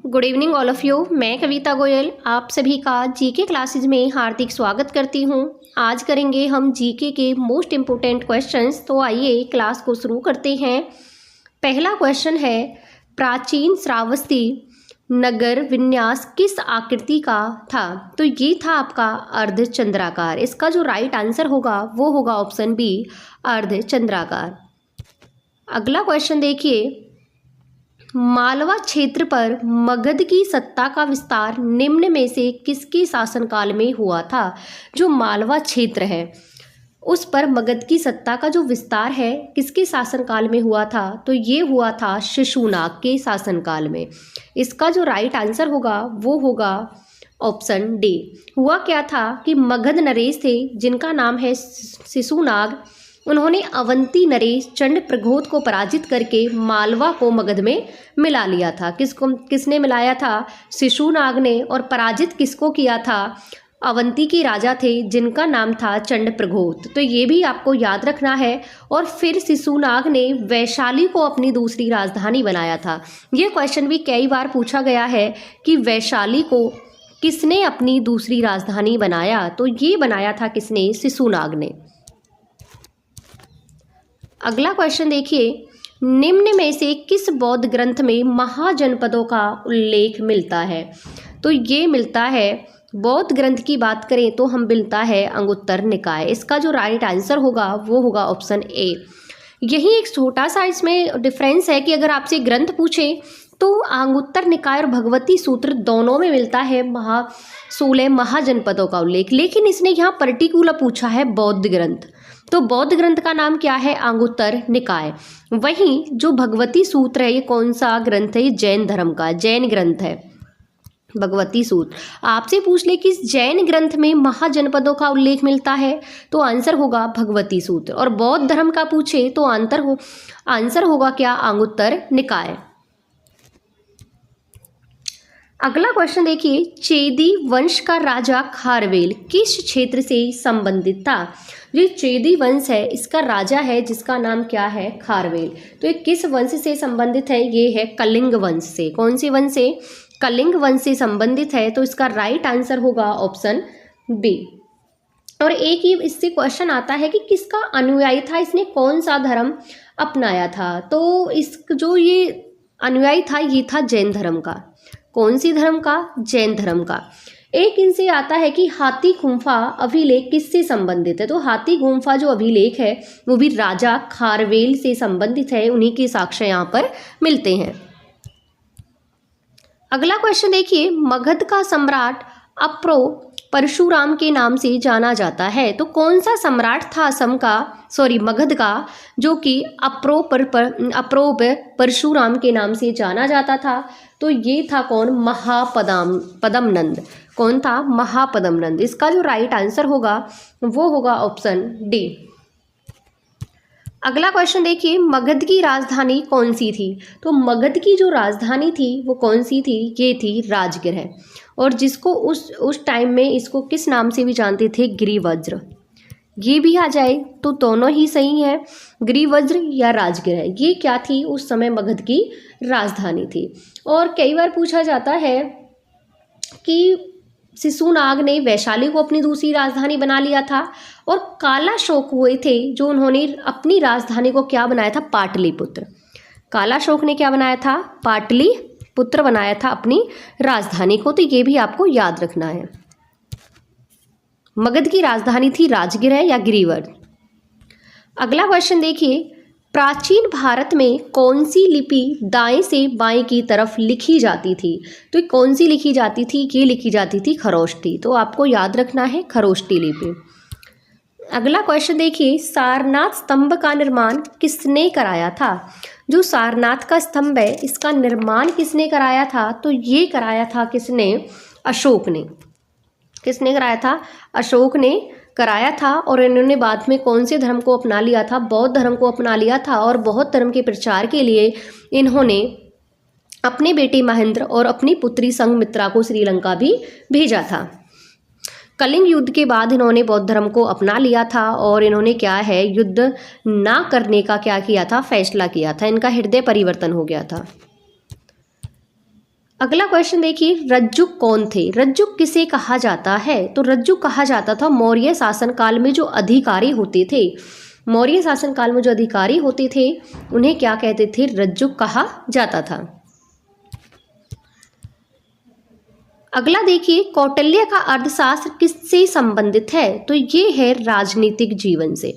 Good evening all of you. मैं कविता गोयल आप सभी का जीके क्लासेस में हार्दिक स्वागत करती हूँ। आज करेंगे हम जीके के मोस्ट इम्पोर्टेंट क्वेश्चंस। तो आइए क्लास को शुरू करते हैं। पहला क्वेश्चन है, प्राचीन श्रावस्ती नगर विन्यास किस आकृति का था? तो ये था आपका अर्धचंद्राकार। इसका जो राइट आंसर होगा वो होगा ऑप्शन बी, अर्धचंद्राकार। अगला क्वेश्चन देखिए, मालवा क्षेत्र पर मगध की सत्ता का विस्तार निम्न में से किसके शासनकाल में हुआ था? जो मालवा क्षेत्र है उस पर मगध की सत्ता का जो विस्तार है किसके शासनकाल में हुआ था? तो ये हुआ था शिशुनाग के शासनकाल में। इसका जो राइट आंसर होगा वो होगा ऑप्शन डी। हुआ क्या था कि मगध नरेश थे जिनका नाम है शिशुनाग। उन्होंने अवंती नरेश चंड प्रघोत को पराजित करके मालवा को मगध में मिला लिया था। किसने मिलाया था? शिशुनाग ने। और पराजित किसको किया था? अवंती के राजा थे जिनका नाम था चंड प्रघोत। तो ये भी आपको याद रखना है। और फिर शिशुनाग ने वैशाली को अपनी दूसरी राजधानी बनाया था। ये क्वेश्चन भी कई बार पूछा गया है कि वैशाली को किसने अपनी दूसरी राजधानी बनाया? तो ये बनाया था किसने? शिशुनाग ने। अगला क्वेश्चन देखिए, निम्न में से किस बौद्ध ग्रंथ में महाजनपदों का उल्लेख मिलता है? तो ये मिलता है, बौद्ध ग्रंथ की बात करें तो हम मिलता है अंगुत्तर निकाय। इसका जो राइट आंसर होगा वो होगा ऑप्शन ए। यही एक छोटा सा इसमें डिफरेंस है कि अगर आपसे ग्रंथ पूछे तो अंगुत्तर निकाय और भगवती सूत्र दोनों में मिलता है 16 महाजनपदों का उल्लेख, लेकिन इसने यहाँ पर्टिकुलर पूछा है बौद्ध ग्रंथ। तो बौद्ध ग्रंथ का नाम क्या है? अंगुत्तर निकाय। वहीं जो भगवती सूत्र है ये कौन सा ग्रंथ है? ये जैन धर्म का जैन ग्रंथ है भगवती सूत्र। आपसे पूछ ले कि जैन ग्रंथ में महाजनपदों का उल्लेख मिलता है तो आंसर होगा भगवती सूत्र। और बौद्ध धर्म का पूछे तो आंसर होगा क्या? अंगुत्तर निकाय। अगला क्वेश्चन देखिए, चेदी वंश का राजा खारवेल किस क्षेत्र से संबंधित था? ये चेदी वंश है, इसका राजा है जिसका नाम क्या है? खारवेल। तो ये किस वंश से संबंधित है? ये है कलिंग वंश से। कौन से वंश से? कलिंग वंश से संबंधित है। तो इसका राइट आंसर होगा ऑप्शन बी। और एक ही इससे क्वेश्चन आता है कि किसका अनुयायी था, इसने कौन सा धर्म अपनाया था? तो इस जो ये अनुयायी था ये था जैन धर्म का। कौन सी धर्म का? जैन धर्म का। एक इनसे आता है कि हाथी गुम्फा अभिलेख किससे संबंधित है? तो हाथी गुम्फा जो अभिलेख है वो भी राजा खारवेल से संबंधित है, उन्हीं के साक्ष्य यहाँ पर मिलते हैं। अगला क्वेश्चन देखिए, मगध का सम्राट अप्रो परशुराम के नाम से जाना जाता है। तो कौन सा सम्राट था मगध का जो कि अप्रोप परशुराम के नाम से जाना जाता था? तो ये था कौन? पदमनंद। कौन था? महापदमनंद। इसका जो राइट आंसर होगा वो होगा ऑप्शन डी। अगला क्वेश्चन देखिए, मगध की राजधानी कौन सी थी? तो मगध की जो राजधानी थी वो कौन सी थी? ये थी राजगृह। और जिसको उस टाइम में इसको किस नाम से भी जानते थे? गिरिवज्र। ये भी आ जाए तो दोनों ही सही है, गिरिवज्र या राजगृह। ये क्या थी? उस समय मगध की राजधानी थी। और कई बार पूछा जाता है कि शिशुनाग ने वैशाली को अपनी दूसरी राजधानी बना लिया था और कालाशोक हुए थे जो उन्होंने अपनी राजधानी को क्या बनाया था? पाटलिपुत्र। कालाशोक ने क्या बनाया था? पाटलिपुत्र बनाया था अपनी राजधानी को। तो ये भी आपको याद रखना है। मगध की राजधानी थी राजगृह या गिरिवज्र। अगला क्वेश्चन देखिए, प्राचीन भारत में कौन सी लिपि दाएं से बाएं की तरफ लिखी जाती थी? तो कौन सी लिखी जाती थी? ये लिखी जाती थी खरोष्टी। तो आपको याद रखना है खरोष्टी लिपि। अगला क्वेश्चन देखिए, सारनाथ स्तंभ का निर्माण किसने कराया था? जो सारनाथ का स्तंभ है इसका निर्माण किसने कराया था? तो ये कराया था किसने? अशोक ने। किसने कराया था? अशोक ने कराया था। और इन्होंने बाद में कौन से धर्म को अपना लिया था? बौद्ध धर्म को अपना लिया था। और बौद्ध धर्म के प्रचार के लिए इन्होंने अपने बेटे महेंद्र और अपनी पुत्री संघमित्रा को श्रीलंका भी भेजा था। कलिंग युद्ध के बाद इन्होंने बौद्ध धर्म को अपना लिया था और इन्होंने क्या है, युद्ध ना करने का क्या किया था? फैसला किया था। इनका हृदय परिवर्तन हो गया था। अगला क्वेश्चन देखिए, रज्जुक कौन थे? रज्जुक किसे कहा जाता है? तो रज्जुक कहा जाता था मौर्य शासनकाल में जो अधिकारी होते थे। मौर्य शासनकाल में जो अधिकारी होते थे उन्हें क्या कहते थे? रज्जुक कहा जाता था। अगला देखिए, कौटिल्य का अर्थशास्त्र किससे संबंधित है? तो ये है राजनीतिक जीवन से।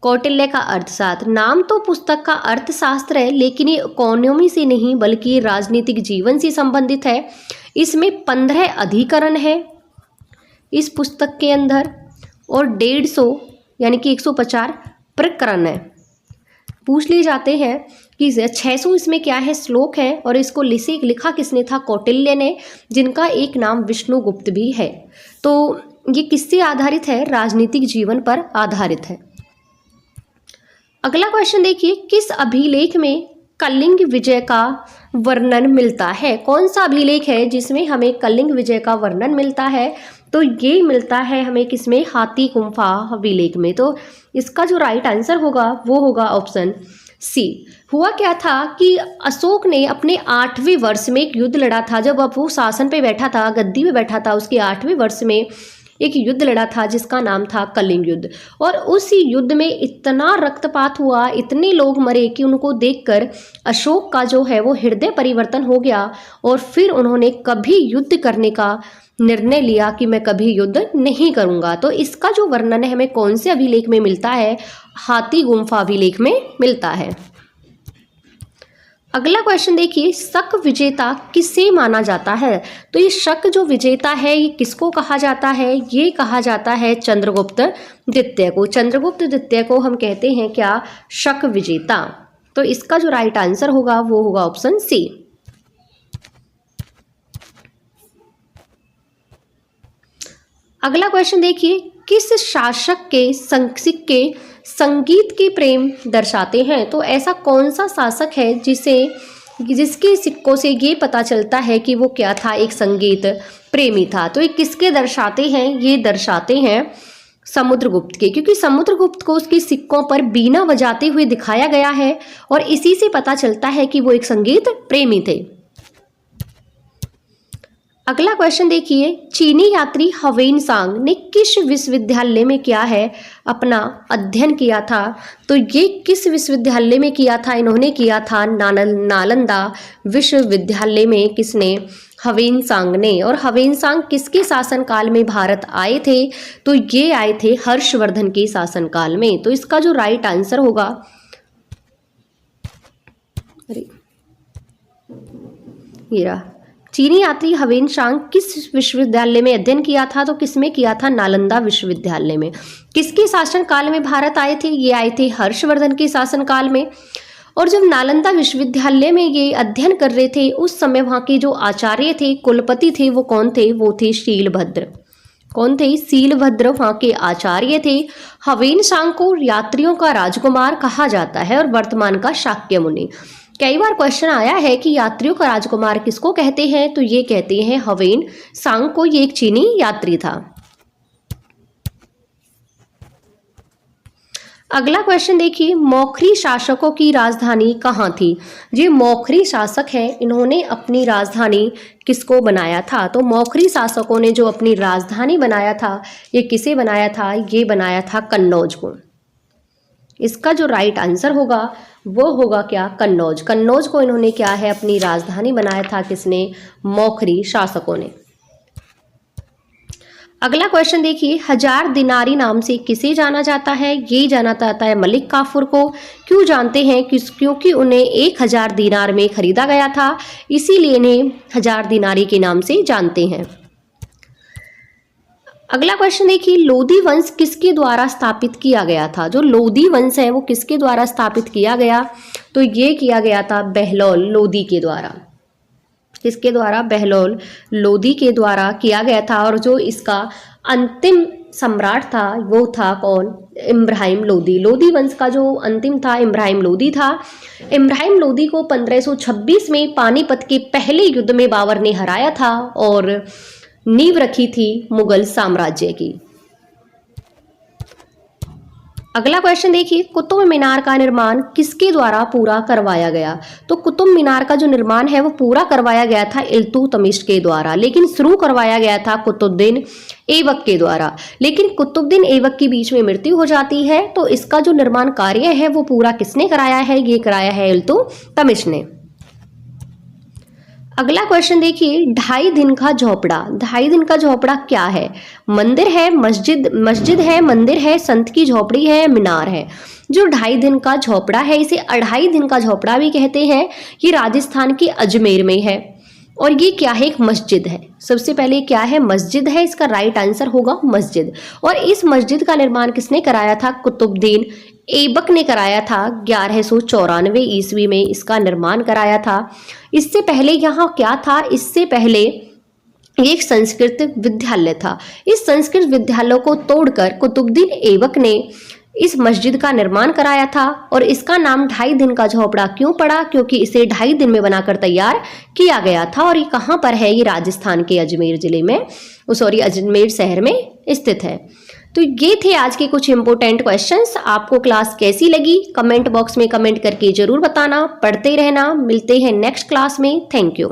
कौटिल्य का अर्थशास्त्र, नाम तो पुस्तक का अर्थशास्त्र है लेकिन ये इकोनॉमी से नहीं बल्कि ये राजनीतिक जीवन से संबंधित है। इसमें 15 अधिकरण है इस पुस्तक के अंदर और 150 यानी कि 150 प्रकरण है। पूछ लिए जाते हैं कि 600 इसमें क्या है? श्लोक है। और इसको लिखा किसने था? कौटिल्य ने, जिनका एक नाम विष्णुगुप्त भी है। तो ये किससे आधारित है? राजनीतिक जीवन पर आधारित है। अगला क्वेश्चन देखिए, किस अभिलेख में कलिंग विजय का वर्णन मिलता है? कौन सा अभिलेख है जिसमें हमें कलिंग विजय का वर्णन मिलता है? तो ये मिलता है हमें किसमें? हाथी गुम्फा अभिलेख में। तो इसका जो राइट आंसर होगा वो होगा ऑप्शन सी। हुआ क्या था कि अशोक ने अपने 8वें वर्ष में एक युद्ध लड़ा था। जब अब वो शासन पे बैठा था, गद्दी पे बैठा था, उसके 8वें वर्ष में एक युद्ध लड़ा था जिसका नाम था कलिंग युद्ध। और उस युद्ध में इतना रक्तपात हुआ, इतने लोग मरे कि उनको देखकर अशोक का जो है वो हृदय परिवर्तन हो गया और फिर उन्होंने कभी युद्ध करने का निर्णय लिया कि मैं कभी युद्ध नहीं करूंगा। तो इसका जो वर्णन है हमें कौन से अभिलेख में मिलता है? हाथी गुम्फा अभिलेख में मिलता है। अगला क्वेश्चन देखिए, शक विजेता किसे माना जाता है? तो ये शक जो विजेता है ये किसको कहा जाता है? ये कहा जाता है चंद्रगुप्त द्वितीय को। चंद्रगुप्त द्वितीय को हम कहते हैं क्या? शक विजेता। तो इसका जो राइट आंसर होगा वो होगा ऑप्शन सी। अगला क्वेश्चन देखिए, किस शासक के सिक्के संगीत के प्रेम दर्शाते हैं? तो ऐसा कौन सा शासक है जिसके सिक्कों से ये पता चलता है कि वो क्या था? एक संगीत प्रेमी था। तो ये किसके दर्शाते हैं? ये दर्शाते हैं समुद्रगुप्त के, क्योंकि समुद्रगुप्त को उसके सिक्कों पर बीना बजाते हुए दिखाया गया है और इसी से पता चलता है कि वो एक संगीत प्रेमी थे। अगला क्वेश्चन देखिए, चीनी यात्री हवेनसांग ने किस विश्वविद्यालय में क्या है अपना अध्ययन किया था? तो ये किस विश्वविद्यालय में किया था? इन्होंने किया था नालंदा विश्वविद्यालय में। किसने? हवेनसांग ने। और हवेनसांग किसके शासनकाल में भारत आए थे? तो ये आए थे हर्षवर्धन के शासनकाल में। तो इसका जो राइट आंसर होगा, अरे ये रहा, चीनी यात्री हवेनसांग किस विश्वविद्यालय में अध्ययन किया था? तो किसमें किया था? नालंदा विश्वविद्यालय में। किसके शासनकाल में भारत आए थे? ये आए थे हर्षवर्धन के शासनकाल में। और जब नालंदा विश्वविद्यालय में ये अध्ययन कर रहे थे उस समय वहाँ के जो आचार्य थे, कुलपति थे, वो कौन थे? वो थे शीलभद्र। कौन थे? शीलभद्र वहाँ के आचार्य थे। हवेनसांग को यात्रियों का राजकुमार कहा जाता है और वर्तमान का शाक्य मुनि। कई बार क्वेश्चन आया है कि यात्रियों का राजकुमार किसको कहते हैं? तो ये कहते हैं हवेनसांग को। ये एक चीनी यात्री था। अगला क्वेश्चन देखिए, मौखरी शासकों की राजधानी कहाँ थी? ये मौखरी शासक है, इन्होंने अपनी राजधानी किसको बनाया था? तो मौखरी शासकों ने जो अपनी राजधानी बनाया था ये किसे बनाया था? ये बनाया था कन्नौज को। इसका जो राइट आंसर होगा वो होगा क्या? कन्नौज। कन्नौज को इन्होंने क्या है अपनी राजधानी बनाया था। किसने? मौखरी शासकों ने। अगला क्वेश्चन देखिए, 1000 दिनारी नाम से किसे जाना जाता है? ये जाना जाता है मलिक काफूर को। क्यों जानते हैं? क्योंकि उन्हें 1000 दिनार में खरीदा गया था, इसीलिए इन्हें 1000 दिनारी के नाम से जानते हैं। अगला क्वेश्चन देखिए, लोदी वंश किसके द्वारा स्थापित किया गया था? जो लोदी वंश है वो किसके द्वारा स्थापित किया गया? तो ये किया गया था बहलोल लोदी के द्वारा। किसके द्वारा? बहलोल लोदी के द्वारा किया गया था। और जो इसका अंतिम सम्राट था वो था कौन? इब्राहिम लोदी। लोदी वंश का जो अंतिम था इब्राहिम लोदी था। इब्राहिम लोदी को 1526 में पानीपत के पहले युद्ध में बाबर ने हराया था और नींव रखी थी मुगल साम्राज्य की। अगला क्वेश्चन देखिए, कुतुब मीनार का निर्माण किसके द्वारा पूरा करवाया गया? तो कुतुब मीनार का जो निर्माण है वो पूरा करवाया गया था इल्तुतमिश के द्वारा, लेकिन शुरू करवाया गया था कुतुबुद्दीन ऐबक के द्वारा। लेकिन कुतुबुद्दीन ऐबक की बीच में मृत्यु हो जाती है, तो इसका जो निर्माण कार्य है वो पूरा किसने कराया है? ये कराया है इल्तुतमिश ने। अगला क्वेश्चन देखिए, 2.5 दिन का झोपड़ा। 2.5 दिन का झोपड़ा क्या है? मंदिर है, मस्जिद है, मंदिर है, संत की झोपड़ी है, मीनार है। जो 2.5 दिन का झोपड़ा है इसे 2.5 दिन का झोपड़ा भी कहते हैं। ये राजस्थान के अजमेर में है और ये क्या है? एक मस्जिद है। सबसे पहले क्या है? मस्जिद है। इसका राइट आंसर होगा मस्जिद। और इस मस्जिद का निर्माण किसने कराया था? कुतुबुद्दीन ऐबक ने कराया था। 1194 ईस्वी में इसका निर्माण कराया था। इससे पहले यहाँ क्या था? इससे पहले एक संस्कृत विद्यालय था। इस संस्कृत विद्यालय को तोड़कर कुतुबुद्दीन ऐबक ने इस मस्जिद का निर्माण कराया था और इसका नाम 2.5 दिन का झोपड़ा क्यों पड़ा? क्योंकि इसे 2.5 दिन में बनाकर तैयार किया गया था। और ये कहाँ पर है? ये राजस्थान के अजमेर जिले में, अजमेर शहर में स्थित है। तो ये थे आज के कुछ इंपॉर्टेंट क्वेश्चंस। आपको क्लास कैसी लगी कमेंट बॉक्स में कमेंट करके जरूर बताना। पढ़ते रहना। मिलते हैं नेक्स्ट क्लास में। Thank you.